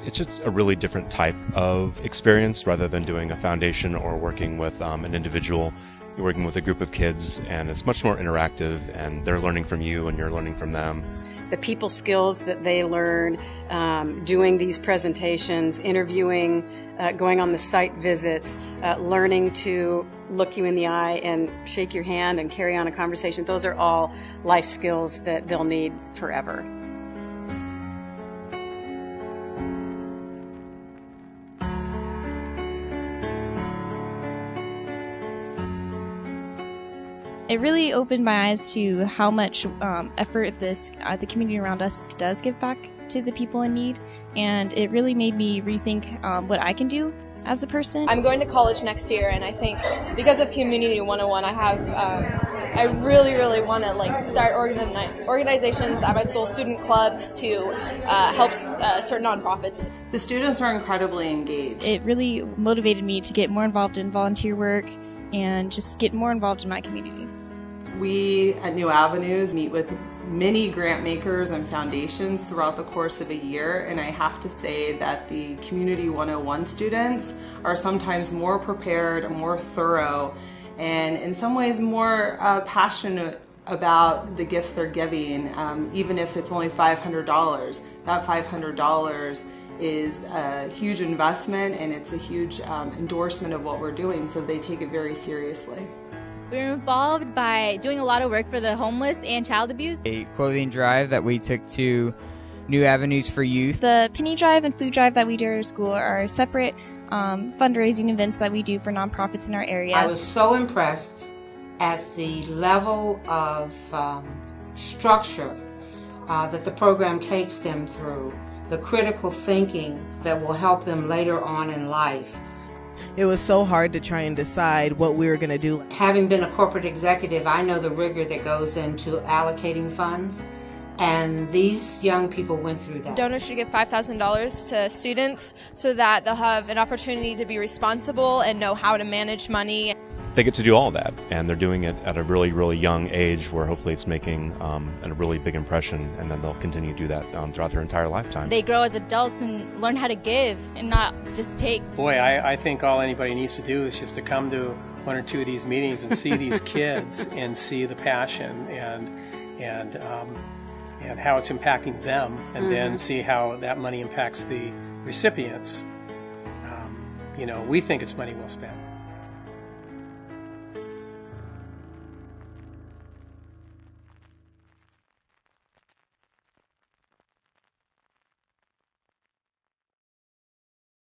It's just a really different type of experience rather than doing a foundation or working with an individual. You're working with a group of kids, and it's much more interactive, and they're learning from you and you're learning from them. The people skills that they learn, doing these presentations, interviewing, going on the site visits, learning to look you in the eye and shake your hand and carry on a conversation, those are all life skills that they'll need forever. It really opened my eyes to how much effort the community around us does give back to the people in need, and it really made me rethink what I can do as a person. I'm going to college next year, and I think because of Community 101, I really want to start organizations at my school, student clubs, to help certain nonprofits. The students are incredibly engaged. It really motivated me to get more involved in volunteer work and just get more involved in my community. We at New Avenues meet with many grant makers and foundations throughout the course of a year, and I have to say that the Community 101 students are sometimes more prepared, more thorough, and in some ways more passionate about the gifts they're giving, even if it's only $500. That $500 is a huge investment, and it's a huge endorsement of what we're doing, so they take it very seriously. We're involved by doing a lot of work for the homeless and child abuse. A clothing drive that we took to New Avenues for Youth. The penny drive and food drive that we do at our school are separate fundraising events that we do for nonprofits in our area. I was so impressed at the level of structure that the program takes them through, the critical thinking that will help them later on in life. It was so hard to try and decide what we were going to do. Having been a corporate executive, I know the rigor that goes into allocating funds, and these young people went through that. Donors should give $5,000 to students so that they'll have an opportunity to be responsible and know how to manage money. They get to do all that, and they're doing it at a really, really young age where hopefully it's making a really big impression, and then they'll continue to do that throughout their entire lifetime. They grow as adults and learn how to give and not just take. Boy, I think all anybody needs to do is just to come to one or two of these meetings and see these kids and see the passion and how it's impacting them, and then see how that money impacts the recipients. We think it's money well spent.